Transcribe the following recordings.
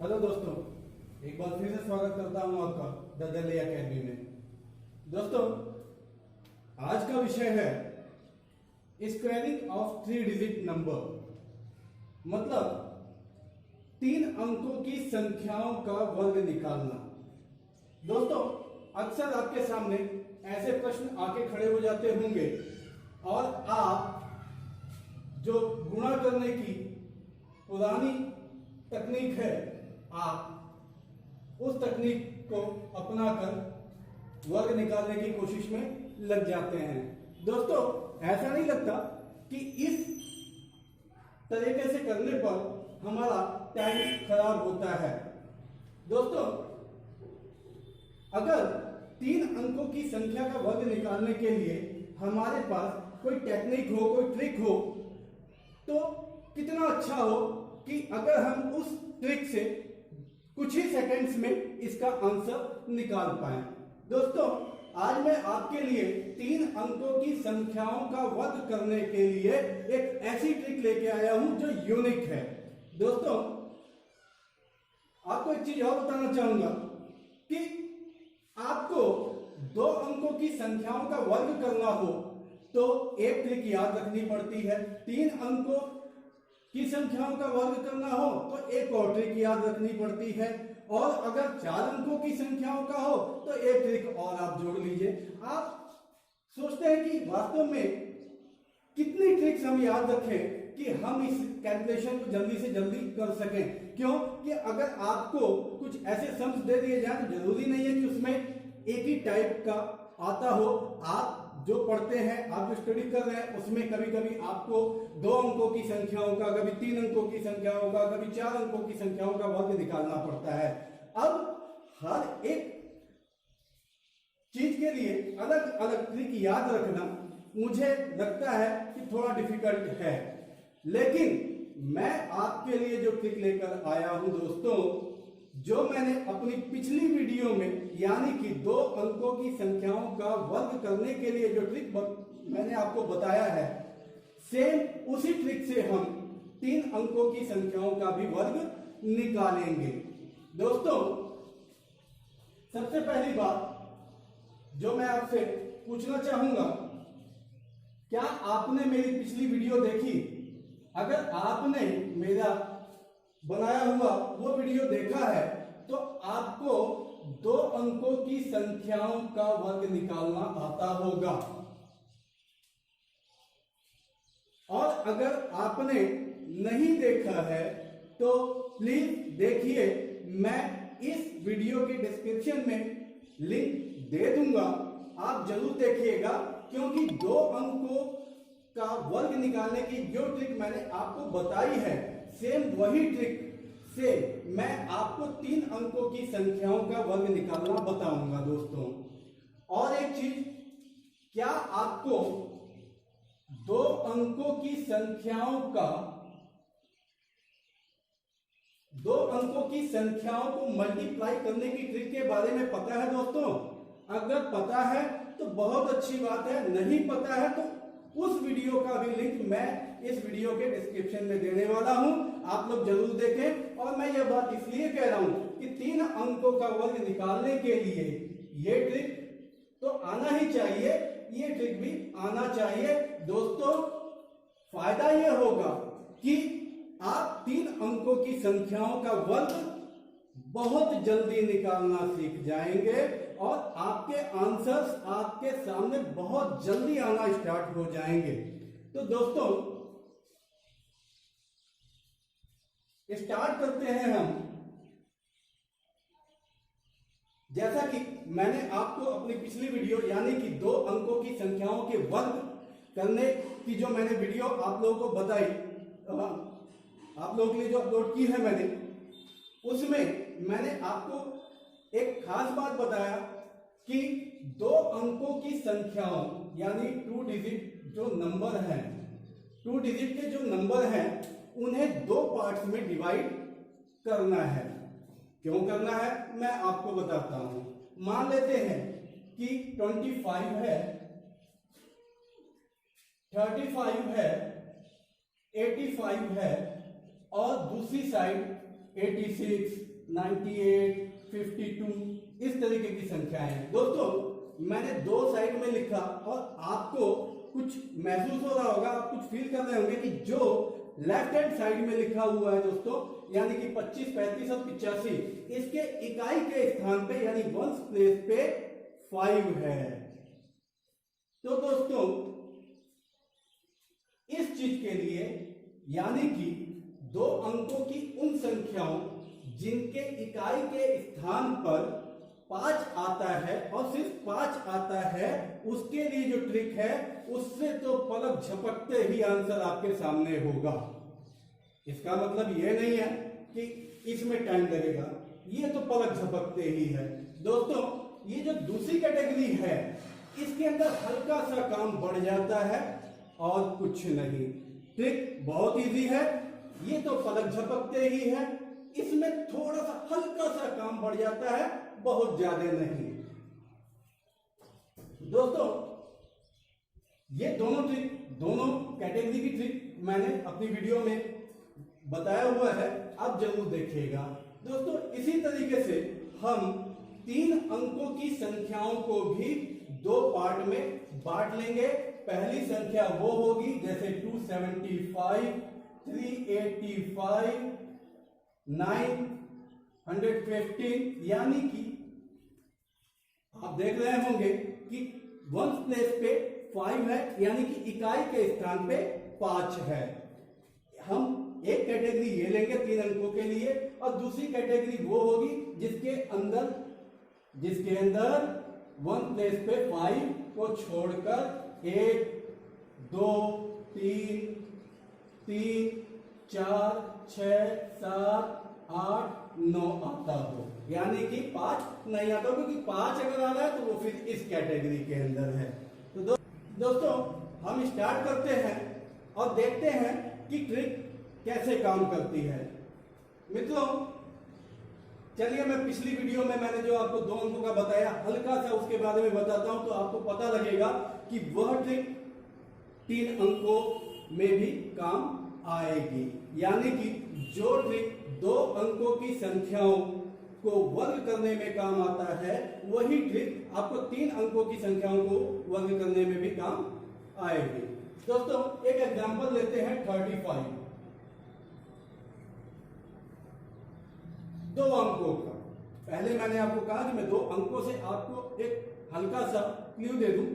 Hello दोस्तों, एक बार फिर से स्वागत करता हूं आपका द दिल्ली एकेडमी में। दोस्तों, आज का विषय है स्क्वायरिंग ऑफ 3 डिजिट नंबर, मतलब 3 अंकों की संख्याओं का वर्ग निकालना। दोस्तों, अक्सर आपके सामने ऐसे प्रश्न आके खड़े हो जाते होंगे और आप जो गुणा करने की पुरानी तकनीक है, आप उस तकनीक को अपनाकर वर्ग निकालने की कोशिश में लग जाते हैं। दोस्तों, ऐसा नहीं लगता कि इस तरीके से करने पर हमारा टाइम खराब होता है। दोस्तों, अगर 3 अंकों की संख्या का वर्ग निकालने के लिए हमारे पास कोई टेक्निक हो, कोई ट्रिक हो, तो कितना अच्छा हो कि अगर हम उस ट्रिक से कुछ ही सेकंड्स में इसका आंसर निकाल पाए। दोस्तों, आज मैं आपके लिए 3 अंकों की संख्याओं का वर्ग करने के लिए एक ऐसी ट्रिक लेके आया हूं जो यूनिक है। दोस्तों, आपको एक चीज और बताना चाहूंगा कि आपको 2 अंकों की संख्याओं का वर्ग करना हो तो एक ट्रिक याद रखनी पड़ती है, 3 अंकों की संख्याओं का वर्ग करना हो तो एक और ट्रिक याद रखनी पड़ती है, और अगर 4 अंकों की संख्याओं का हो तो एक ट्रिक और आप जोड़ लीजिए। आप सोचते हैं कि वास्तव में कितनी ट्रिक्स हम याद रखें कि हम इस कैलकुलेशन को जल्दी से जल्दी कर सकें। क्यों कि अगर आपको कुछ ऐसे सम्स दे दिए जाए तो जरूरी नहीं है कि उसमें एक ही टाइप का आता हो। आप जो पढ़ते हैं, आप जो स्टडी कर रहे हैं, उसमें कभी कभी आपको 2 अंकों की संख्याओं का, कभी 3 अंकों की संख्याओं का, कभी 4 अंकों की संख्याओं का वर्ग निकालना पड़ता है। अब हर एक चीज के लिए अलग अलग ट्रिक याद रखना मुझे लगता है कि थोड़ा डिफिकल्ट है, लेकिन मैं आपके लिए जो ट्रिक लेकर आया हूं दोस्तों, जो मैंने अपनी पिछली वीडियो में यानी कि 2 अंकों की संख्याओं का वर्ग करने के लिए जो ट्रिक मैंने आपको बताया है, सेम उसी ट्रिक से हम 3 अंकों की संख्याओं का भी वर्ग निकालेंगे। दोस्तों, सबसे पहली बात जो मैं आपसे पूछना चाहूंगा, क्या आपने मेरी पिछली वीडियो देखी? अगर आपने मेरा बनाया हुआ वो वीडियो देखा है तो आपको 2 अंकों की संख्याओं का वर्ग निकालना आता होगा, और अगर आपने नहीं देखा है तो प्लीज देखिए, मैं इस वीडियो के डिस्क्रिप्शन में लिंक दे दूंगा, आप जरूर देखिएगा, क्योंकि 2 अंकों का वर्ग निकालने की जो ट्रिक मैंने आपको बताई है, सेम वही ट्रिक से मैं आपको 3 अंकों की संख्याओं का वर्ग निकालना बताऊंगा। दोस्तों, और एक चीज, क्या आपको 2 अंकों की संख्याओं का 2 अंकों की संख्याओं को मल्टीप्लाई करने की ट्रिक के बारे में पता है? दोस्तों, अगर पता है तो बहुत अच्छी बात है, नहीं पता है तो उस वीडियो का भी लिंक मैं इस वीडियो के डिस्क्रिप्शन में देने वाला हूं, आप लोग जरूर देखें। और मैं यह बात इसलिए कह रहा हूं कि 3 अंकों का वर्ग निकालने के लिए ये ट्रिक तो आना ही चाहिए, ये ट्रिक भी आना चाहिए। दोस्तों, फायदा यह होगा कि आप 3 अंकों की संख्याओं का वर्ग बहुत जल्दी निकालना सीख जाएंगे और आपके आंसर्स आपके सामने बहुत जल्दी आना स्टार्ट हो जाएंगे। तो दोस्तों, स्टार्ट करते हैं हम। जैसा कि मैंने आपको अपनी पिछली वीडियो यानी कि 2 अंकों की संख्याओं के वर्ग करने की जो मैंने वीडियो आप लोगों को बताई, आप लोगों के लिए जो अपलोड की है मैंने, उसमें मैंने आपको एक खास बात बताया कि 2 अंकों की संख्याओं यानी 2 डिजिट जो नंबर हैं, 2 डिजिट के जो नंबर हैं, उन्हें 2 पार्ट्स में डिवाइड करना है। क्यों करना है मैं आपको बताता हूं। मान लेते हैं कि 25 है, 35 है, 85 है और दूसरी साइड 86 98, 52 इस तरीके की संख्याएं हैं। दोस्तों मैंने दो साइड में लिखा और आपको कुछ महसूस हो रहा होगा, आप कुछ फील कर रहे होंगे कि जो लेफ्ट हैंड साइड में लिखा हुआ है दोस्तों, यानी कि 25, 35 और 85, इसके इकाई के स्थान पे यानी वंस प्लेस पे 5 है। तो दोस्तों इस चीज के लिए यानी कि दो अंकों की उन संख्याओं जिनके इकाई के स्थान पर 5 आता है और सिर्फ 5 आता है, उसके लिए जो ट्रिक है उससे तो पलक झपकते ही आंसर आपके सामने होगा। इसका मतलब यह नहीं है कि इसमें टाइम लगेगा, ये तो पलक झपकते ही है। दोस्तों ये जो दूसरी कैटेगरी है इसके अंदर हल्का सा काम बढ़ जाता है और कुछ नहीं। ट्रिक बहुत इजी है, ये तो पलक झपकते ही है, इसमें थोड़ा सा हल्का सा काम बढ़ जाता है, बहुत ज्यादा नहीं। दोस्तों ये दोनों ट्रिक, दोनों कैटेगरी की ट्रिक मैंने अपनी वीडियो में बताया हुआ है, आप जरूर देखिएगा। दोस्तों इसी तरीके से हम 3 अंकों की संख्याओं को भी 2 पार्ट में बांट लेंगे। पहली संख्या वो होगी जैसे 275, 385, 915, यानी कि आप देख रहे होंगे कि वंस प्लेस पे 5 है, यानी कि इकाई के स्थान पे 5 है। हम एक कैटेगरी ये लेंगे 3 अंकों के लिए और दूसरी कैटेगरी वो होगी जिसके अंदर वन प्लेस पे 5 को छोड़कर 1, 2, 3, 4, 6, 7, 8, 9 आता हो, यानी कि 5 नहीं आता हो, क्योंकि 5 अगर आ रहा है तो वो फिर इस कैटेगरी के अंदर है। तो दोस्तों हम स्टार्ट करते हैं और देखते हैं कि ट्रिक कैसे काम करती है। मित्रों चलिए मैं पिछली वीडियो में मैंने जो आपको 2 अंकों का बताया, हल्का सा उसके बारे में बताता हूं तो आपको पता लगेगा कि वह ट्रिक 3 अंकों में भी काम आएगी। यानी कि जो ट्रिक 2 अंकों की संख्याओं को वर्ग करने में काम आता है, वही ट्रिक आपको 3 अंकों की संख्याओं को वर्ग करने में भी काम आएगी। दोस्तों एक एग्जांपल लेते हैं 35, 2 अंकों का। पहले मैंने आपको कहा कि मैं 2 अंकों से आपको एक हल्का सा क्लू दे दूं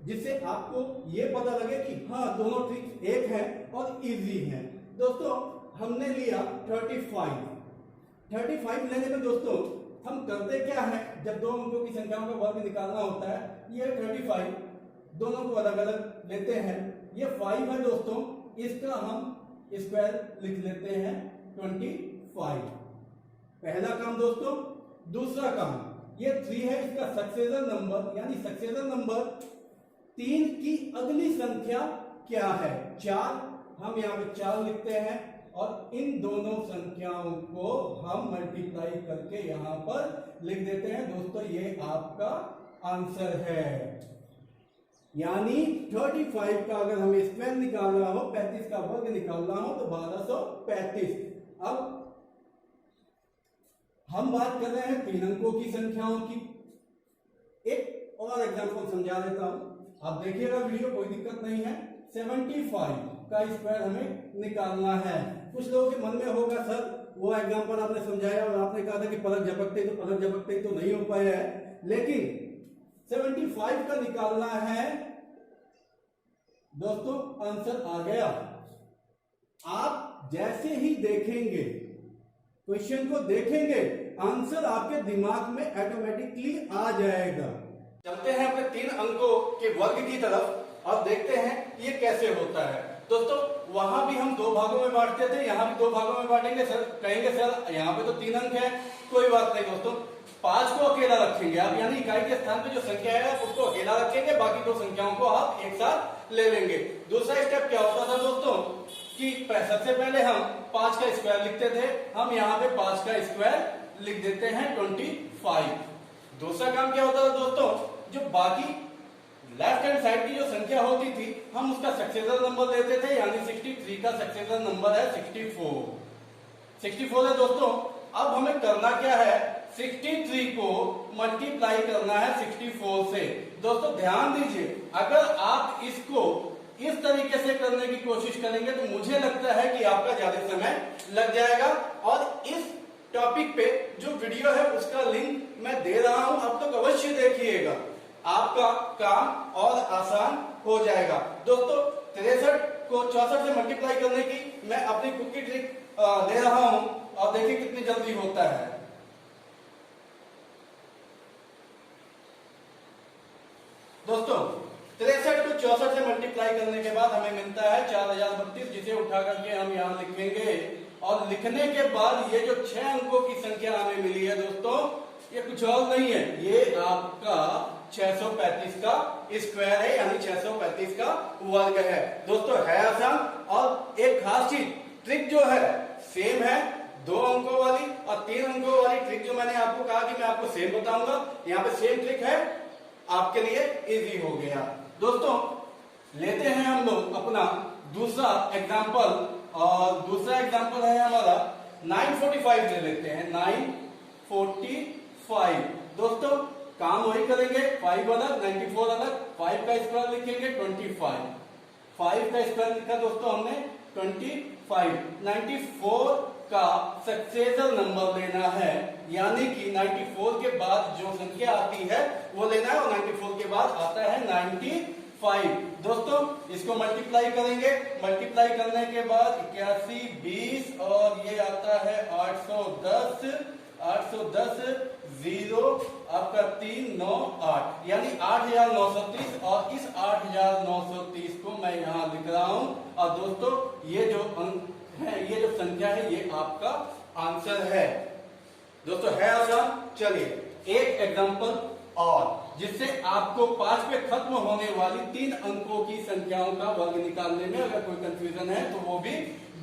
जिससे आपको यह पता लगे कि हाँ दोनों ट्रिक्स एक है और इजी है। दोस्तों हमने लिया 35 लेने में दोस्तों हम करते क्या है, जब 2 अंकों की संख्याओं का वर्ग निकालना होता है, ये 35 दोनों को अलग अलग लेते हैं। ये 5 है दोस्तों, इसका हम स्क्वायर लिख लेते हैं 25। पहला काम दोस्तों। दूसरा काम, ये 3 है, इसका सक्सेसर नंबर यानी सक्सेसर नंबर 3 की अगली संख्या क्या है, 4। हम यहाँ पे 4 लिखते हैं और इन दोनों संख्याओं को हम मल्टीप्लाई करके यहां पर लिख देते हैं। दोस्तों ये आपका आंसर है। यानी 35 का अगर हमें स्क्वायर निकालना हो, 35 का वर्ग निकालना हो तो 1235। अब हम बात कर रहे हैं 3 अंकों की संख्याओं की। एक और एग्जांपल समझा देता हूं, आप देखिएगा वीडियो, कोई दिक्कत नहीं है। 75 का स्क्वायर हमें निकालना है। कुछ लोगों के मन में होगा सर वो एग्जांपल आपने समझाया और आपने कहा था कि पलक झपकते तो नहीं हो पाया है, लेकिन 75 का निकालना है दोस्तों, आंसर आ गया। आप जैसे ही देखेंगे, क्वेश्चन को देखेंगे, आंसर आपके दिमाग में ऑटोमेटिकली आ जाएगा। चलते हैं अपने 3 अंकों के वर्ग की तरफ और देखते हैं ये कैसे होता है। दोस्तों वहां भी हम 2 भागों में बांटते थे, यहां भी 2 भागों में बांटेंगे। सर कहेंगे सर यहाँ पे तो 3 अंक है, कोई बात नहीं दोस्तों, 5 को अकेला रखेंगे आप, यानी इकाई के स्थान पे जो संख्या है उसको अकेला रखेंगे, बाकी 2 संख्याओं को आप एक साथ ले लेंगे। दूसरा स्टेप क्या होता था दोस्तों कि सबसे पहले हम 5 का स्क्वायर लिखते थे, हम यहाँ पे 5 का स्क्वायर लिख देते हैं 25। दूसरा काम क्या होता था दोस्तों, जो बाकी लेफ्ट हैंड साइड की जो संख्या होती थी हम उसका सक्सेसर नंबर लेते थे, यानी 63 का सक्सेसर नंबर है 64 है दोस्तों। अब हमें करना क्या है, 63 को मल्टीप्लाई करना है 64 से। दोस्तों ध्यान दीजिए, अगर आप इसको इस तरीके से करने की कोशिश करेंगे तो मुझे लगता है कि आपका ज्यादा समय लग जाएगा। और इस टॉपिक पे जो वीडियो है उसका लिंक मैं दे रहा हूं, अब तक अवश्य देखिएगा, आपका काम और आसान हो जाएगा। दोस्तों 63 को 64 से मल्टीप्लाई करने की मैं अपनी खुद की ट्रिक दे रहा हूं और देखिए कितनी जल्दी होता है। दोस्तों 63 को 64 से मल्टीप्लाई करने के बाद हमें मिलता है 4032, जिसे उठा करके हम यहाँ लिखेंगे। और लिखने के बाद ये जो 6 अंकों की संख्या हमें मिली है दोस्तों, ये कुछ और नहीं है, ये आपका 635 का स्क्वायर है, यानी 635 का वर्ग है। दोस्तों है आसान। और एक खास चीज, ट्रिक जो है सेम है, 2 अंकों वाली और 3 अंकों वाली ट्रिक जो मैंने आपको कहा कि मैं आपको सेम बताऊंगा, यहाँ पे सेम ट्रिक है, आपके लिए इजी हो गया। दोस्तों लेते हैं हम लोग अपना दूसरा एग्जांपल, और दूसरा एग्जांपल है हमारा 945 ले लेते हैं, 945। दोस्तों काम वही करेंगे, 5 अलग 94 अलग, 5 का स्क्वायर लिखेंगे 25, 5 का स्क्वायर लिखा दोस्तों हमने 25। 94 का सक्सेसर नंबर लेना है, यानी कि 94 के बाद जो संख्या आती है वो लेना है, और 94 के बाद आता है 95। दोस्तों इसको मल्टीप्लाई करेंगे, मल्टीप्लाई करने के बाद 81, 20 और ये आता है 810, 0 आपका 3, 9, 8, यानी 8930। और इस 8930 को मैं यहाँ लिख रहा हूं। और दोस्तों ये जो अंक है, ये जो संख्या है, ये आपका आंसर है। दोस्तों है आसान। चलिए एक एग्जांपल और, जिससे आपको 5 पे खत्म होने वाली 3 अंकों की संख्याओं का वर्ग निकालने में अगर कोई कंफ्यूजन है तो वो भी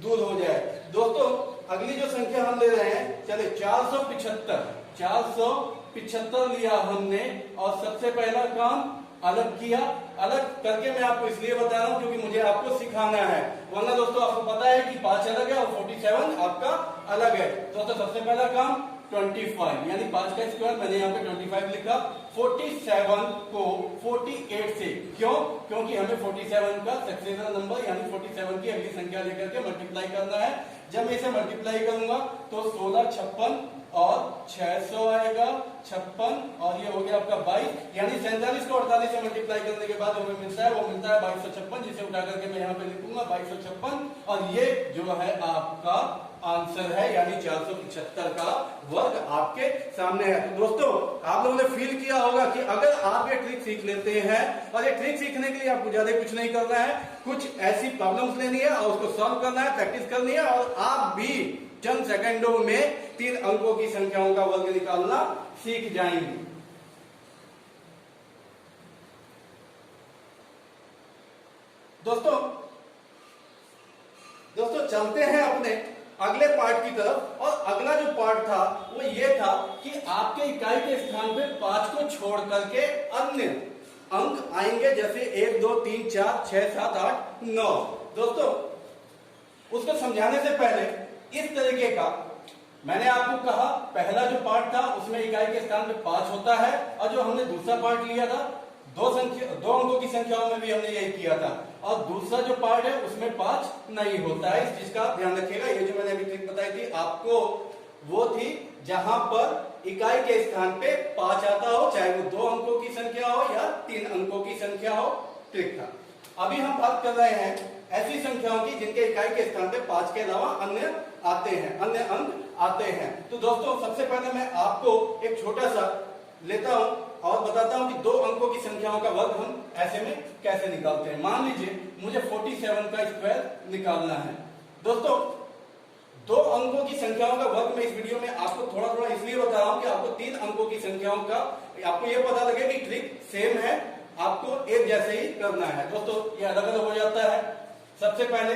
दूर हो जाए। दोस्तों अगली जो संख्या हम ले रहे हैं, चलिए 475 लिया हमने। और सबसे पहला काम अलग किया, अलग करके मैं आपको इसलिए बता रहा हूं क्योंकि मुझे आपको सिखाना है, वरना दोस्तों आपको पता है कि 5 अलग है और 47 आपका अलग है। दोस्तों सबसे पहला काम 25, यानी 5 का स्क्वायर, मैंने यहाँ पे 25 लिखा। 47 को 48 से, क्यों? क्योंकि हमें 47 का सक्सेसर नंबर यानी 47 की अगली संख्या लेकर के मल्टीप्लाई करना है। जब मैं इसे मल्टीप्लाई करूंगा तो 16, 56 और 600 आएगा, 56 और ये हो गया आपका 22, यानी 47 को 48 से मल्टीप्लाई करने के बाद हमें मिलता है 2256, जिसे उठा करके मैं यहाँ पे लिखूंगा 2256। और ये जो है आपका आंसर है, यानी 475 का वर्ग आपके सामने है। तो दोस्तों आप लोगों ने फील किया होगा कि अगर आप ये ट्रिक सीख लेते हैं, और ये ट्रिक सीखने के लिए आपको ज्यादा कुछ नहीं करना है, कुछ ऐसी प्रॉब्लम्स लेनी है और उसको सॉल्व करना है, प्रैक्टिस करनी है, और आप भी चंद सेकंडों में 3 अंकों की संख्याओं का वर्ग निकालना सीख जाएंगे। दोस्तों चलते हैं अपने अगले पार्ट की तरफ। और अगला जो पार्ट था वो ये था कि आपके इकाई के स्थान पे 5 को छोड़ करके अन्य अंक आएंगे, जैसे 1, 2, 3, 4, 6, 7, 8, 9। दोस्तों उसको समझाने से पहले इस तरीके का मैंने आपको कहा, पहला जो पार्ट था उसमें इकाई के स्थान पे 5 होता है, और जो हमने दूसरा पार्ट लिया था 2 अंकों की संख्याओं में भी हमने यही किया था, और दूसरा जो पार्ट है उसमें 5 नहीं होता है। इस चीज का ध्यान रखिएगा। ये जो मैंने अभी ट्रिक बताई थी आपको, वो थी जहां पर इकाई के स्थान पे 5 आता हो, चाहे वो 2 अंकों की संख्या हो या 3 अंकों की संख्या हो, ट्रिक था। अभी हम बात कर रहे हैं ऐसी संख्याओं की जिनके इकाई के स्थान पे 5 के अलावा अन्य आते हैं, अन्य अंक आते हैं। तो दोस्तों सबसे पहले मैं आपको एक छोटा सा लेता हूं और बताता हूं कि 2 अंकों की संख्याओं का वर्ग हम ऐसे में कैसे निकालते हैं। मान लीजिए मुझे 47 का स्क्वायर निकालना है। दोस्तों 2 अंकों की संख्याओं का वर्ग में इस वीडियो में आपको थोड़ा थोड़ा इसलिए बता रहा हूं कि आपको 3 अंकों की संख्याओं का आपको यह पता लगे कि ट्रिक सेम है, आपको एक जैसे ही करना है। दोस्तों ये अलग अलग हो जाता है। सबसे पहले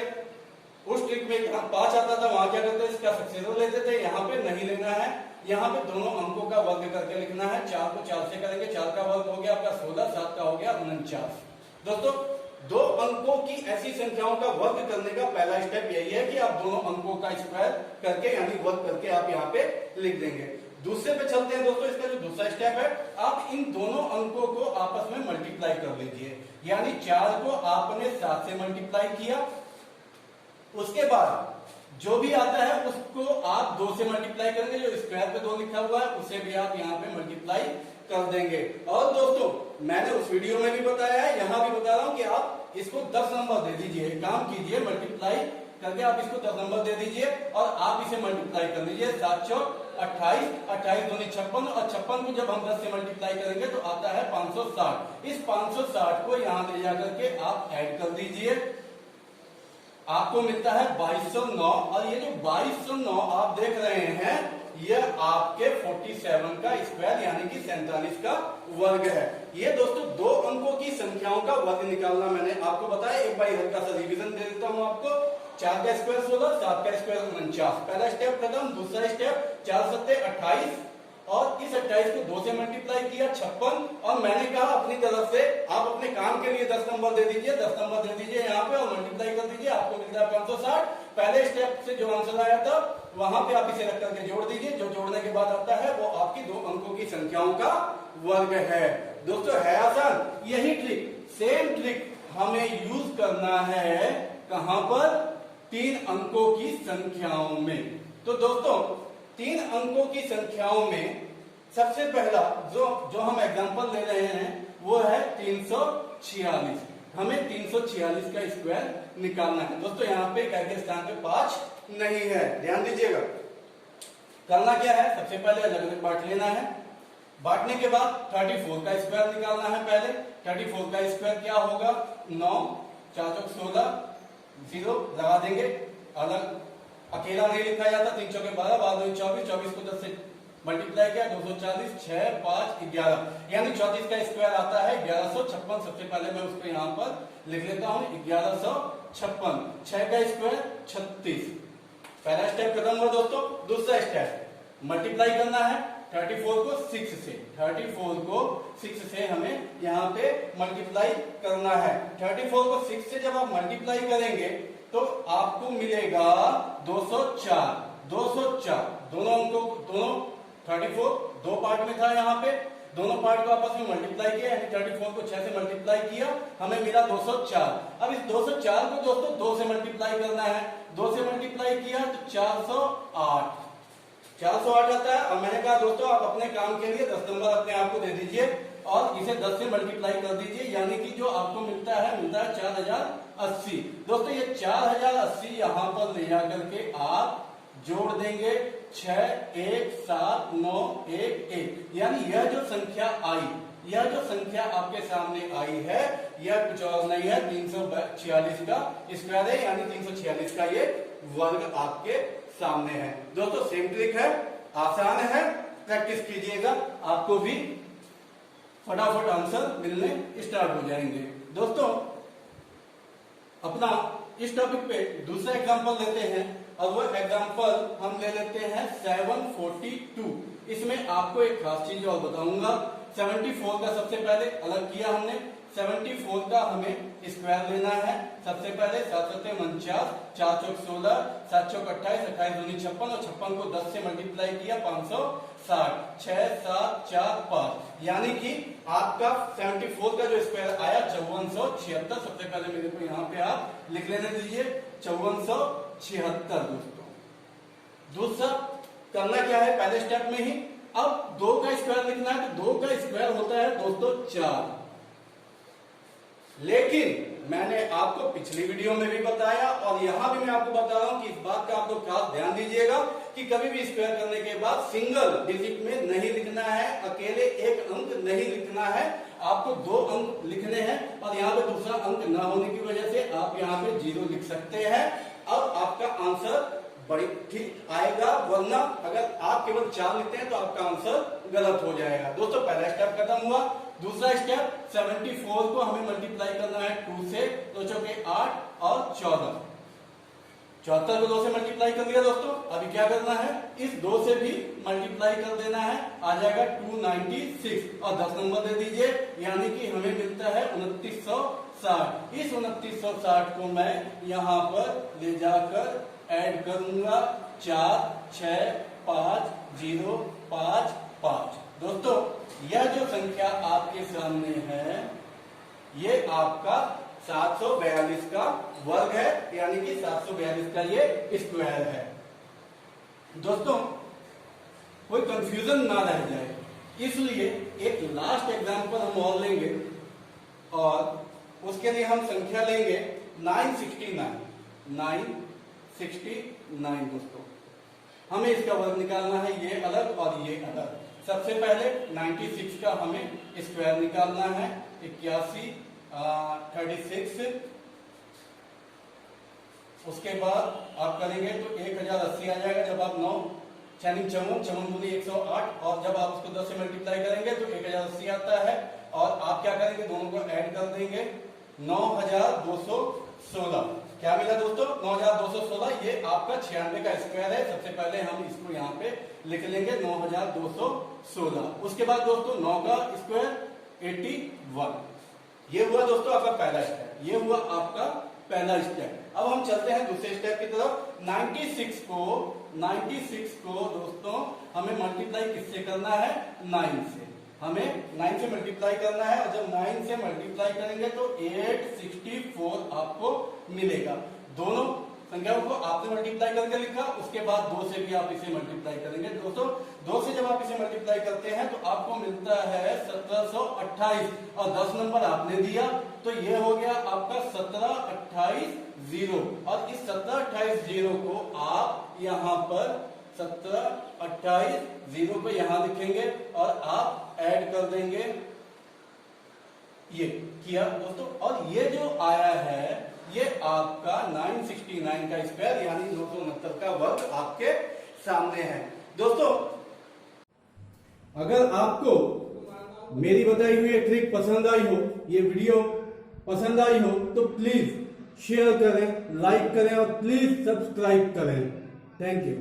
उस ट्रिक में 5 आता था, वहां क्या करते थे, इसका सक्सेसर लेते थे, यहाँ पे नहीं लेना है, यहाँ पे दोनों अंकों का वर्ग करके लिखना है। 4 को 4 से करेंगे, 4 का वर्ग हो गया आपका 16, 7 का हो गया 49। दोस्तों दो अंकों की ऐसी संख्याओं का वर्ग करने का पहला स्टेप यही है कि आप दोनों अंकों का स्क्वायर करके यानी वर्ग करके आप यहाँ पे लिख देंगे। दूसरे पे चलते हैं दोस्तों। इसका जो दूसरा स्टेप है, आप इन दोनों अंकों को आपस में मल्टीप्लाई कर लीजिए। यानी 4 को आपने 7 से मल्टीप्लाई किया, उसके बाद जो भी आता है उसको आप 2 से मल्टीप्लाई करेंगे। जो स्क्वायर पे 2 लिखा हुआ है उसे भी आप यहाँ पे मल्टीप्लाई कर देंगे। और दोस्तों मैंने उस वीडियो में भी बताया है, यहाँ भी बता रहा हूं कि आप इसको 10 नंबर दे दीजिए। काम कीजिए, मल्टीप्लाई करके आप इसको 10 नंबर दे दीजिए और आप इसे मल्टीप्लाई कर लीजिए। 7 चौक 28, 28 दूनी 56 और 56 को जब हम 10 से मल्टीप्लाई करेंगे तो आता है 560। इस 560 को यहाँ ले जाकर के आप ऐड कर दीजिए, आपको मिलता है 2209। और ये जो 2209 आप देख रहे हैं यह आपके 47 का स्क्वायर यानी कि 47 का वर्ग है। ये दोस्तों दो अंकों की संख्याओं का वर्ग निकालना मैंने आपको बताया। एक बार हल्का सा रिवीजन दे देता हूं आपको। 4 का स्क्वायर 16, 7 का स्क्वायर 49। पहला स्टेप खत्म। दूसरा स्टेप 4 सत्ते 28 और इस 28 को 2 से मल्टीप्लाई किया 56। और मैंने कहा अपनी तरफ से आप अपने काम के लिए 10 नंबर दे दीजिए, 10 नंबर दे दीजिए यहाँ पे और मल्टीप्लाई कर दीजिए, आपको मिलता है 560। पहले स्टेप से जो आंसर आया था वहां पे आप इसे रख करके जोड़ दीजिए। जो जोड़ने के बाद आता है वो आपकी दो अंकों की संख्याओं का वर्ग है। दोस्तों है आसान। यही ट्रिक, सेम ट्रिक हमें यूज करना है कहां पर? 3 अंकों की संख्याओं में। तो दोस्तों 3 अंकों की संख्याओं में सबसे पहला जो हम एग्जांपल ले रहे हैं वो है 346। हमें 346 का स्क्वायर निकालना है। दोस्तों यहाँ पे इकाई के स्थान पे 5 नहीं है, ध्यान दीजिएगा। करना क्या है, सबसे पहले अलग अलग बांट लेना है। बांटने के बाद 34 का स्क्वायर निकालना है। पहले 34 का स्क्वायर क्या होगा? 9, 4 चौक 16, 0 लगा देंगे। अलग अकेला नहीं लिखा जाता। 3 चौके 12, 12 24, 24 को 10 से मल्टीप्लाई किया 240, 6, 5, 11 यानी 34 का स्क्वायर आता है 1156। सबसे पहले मैं उसको यहाँ पर लिख लेता हूँ 1156। 6 का स्क्वायर 36। पहला स्टेप खत्म हुआ दोस्तों। दूसरा स्टेप मल्टीप्लाई करना है 34 को 6 से। 34 को 6 से हमें यहाँ पे मल्टीप्लाई करना है। 34 को 6 से जब आप मल्टीप्लाई करेंगे तो आपको मिलेगा 204। 204 दोनों अंकों, दोनों 34 दो पार्ट में था। यहाँ पे दोनों पार्ट को आपस में मल्टीप्लाई किया यानी 34 को 6 से मल्टीप्लाई किया, हमें मिला 204। अब इस 204 को दोस्तों 2 से मल्टीप्लाई करना है। 2 से मल्टीप्लाई किया तो 408 आता है। और मैंने कहा दोस्तों आप अपने काम के लिए 10 नंबर अपने आप को दे दीजिए और इसे 10 से मल्टीप्लाई कर दीजिए यानी कि जो आपको मिलता है 4080। दोस्तों ये 4080 यहाँ पर ले जाकर के आप जोड़ देंगे 6, 1, 7, 9, 1, 1 यानी यह जो संख्या आई, यह जो संख्या आपके सामने आई है यह कुछ और नहीं है 346 का स्क्वायर है यानी 346 का ये वर्ग आपके सामने है। दोस्तों सेम ट्रिक है, आसान है, प्रैक्टिस कीजिएगा, आपको भी फटाफट आंसर मिलने स्टार्ट हो जाएंगे। दोस्तों अपना इस टॉपिक पे दूसरा एग्जांपल लेते हैं और वो एग्जांपल हम ले लेते हैं 742। इसमें आपको एक खास चीज और बताऊंगा। 74 का सबसे पहले अलग किया हमने। 74 का हमें स्क्वायर लेना है। सबसे पहले 7 सत्ते 49, 4 चौक 16, 7 चौक 28, 28 दूनी 56 और 56 को 10 से मल्टीप्लाई किया 560। 6, 7, 4, 5 यानी कि आपका 74 का जो स्क्वायर आया 5476। सबसे पहले मेरे को यहाँ पे आप लिख लेने दीजिए 5476। दोस्तों दूसरा करना क्या है, पहले स्टेप में ही अब 2 का स्क्वायर लिखना है। तो 2 का स्क्वायर होता है दोस्तों 4। लेकिन मैंने आपको पिछली वीडियो में भी बताया और यहां भी मैं आपको बता रहा हूं कि इस बात का आप लोग खास ध्यान दीजिएगा कि कभी भी स्क्वायर करने के बाद सिंगल डिजिट में नहीं लिखना है, अकेले एक अंक नहीं लिखना है, आपको 2 अंक लिखने हैं। और यहाँ पे दूसरा अंक ना होने की वजह से आप यहाँ पे 0 लिख सकते हैं। अब आपका आंसर बड़ी ठीक आएगा, वरना अगर आप केवल 4 लिखते हैं तो आपका आंसर गलत हो जाएगा। दोस्तों पहला स्टेप खत्म हुआ। दूसरा स्टेप 74 को हमें मल्टीप्लाई करना है 2 से। 2 चौके 8 और 14। 74 को 2 से मल्टीप्लाई कर दिया दोस्तों। अभी क्या करना है, इस 2 से भी मल्टीप्लाई कर देना है, आ जाएगा 296 और 10 नंबर दे दीजिए यानी कि हमें मिलता है 2960। 2960। इस 2960 को मैं यहाँ पर ले जाकर ऐड करूंगा 4 6 5 0 5 5। दोस्तों यह जो संख्या आपके सामने है ये आपका 742 का वर्ग है, यानी कि 742 का ये स्क्वायर है। दोस्तों कोई कंफ्यूजन ना रह जाए, इसलिए एक लास्ट एग्जांपल हम और लेंगे और उसके लिए हम संख्या लेंगे 969। दोस्तों हमें इसका वर्ग निकालना है, ये अलग और ये अलग। सबसे पहले 96 का हमें स्क्वायर निकालना है, 81 36। उसके बाद आप करेंगे तो 1080 आ जाएगा। जब आप 9 54 दूनी 108 और जब आप उसको 10 से मल्टीप्लाई करेंगे तो 1080 आता है। और आप क्या करेंगे, दोनों को ऐड कर देंगे 9216। क्या मिला दोस्तों, 9216। ये आपका 96 का स्क्वायर है। सबसे पहले हम इसको यहाँ पे लिख लेंगे 9216। उसके बाद दोस्तों 9 का स्क्वायर 81। ये हुआ दोस्तों आपका पहला स्टेप, ये हुआ आपका पहला स्टेप। अब हम चलते हैं दूसरे स्टेप की तरफ। 96 को दोस्तों हमें मल्टीप्लाई किससे करना है, 9 से। हमें 9 से मल्टीप्लाई करना है और जब 9 से मल्टीप्लाई करेंगे तो 864 आपको मिलेगा। दोनों संख्याओं को आपने मल्टीप्लाई करके लिखा, उसके बाद 2 से भी आप इसे मल्टीप्लाई करेंगे। दोस्तों 2 से जब आप इसे मल्टीप्लाई करते हैं तो आपको मिलता है 1728 और 10 नंबर आपने दिया तो ये हो गया आपका 1728 और इस 1728 को आप यहाँ पर 1728 को यहाँ लिखेंगे और आप ऐड कर देंगे। ये किया दोस्तों, और ये जो आया है ये आपका 969 का स्क्वायर यानी 969 का वर्ग आपके सामने है। दोस्तों अगर आपको मेरी बताई हुई ट्रिक पसंद आई हो, ये वीडियो पसंद आई हो तो प्लीज शेयर करें, लाइक करें और प्लीज सब्सक्राइब करें। Thank you.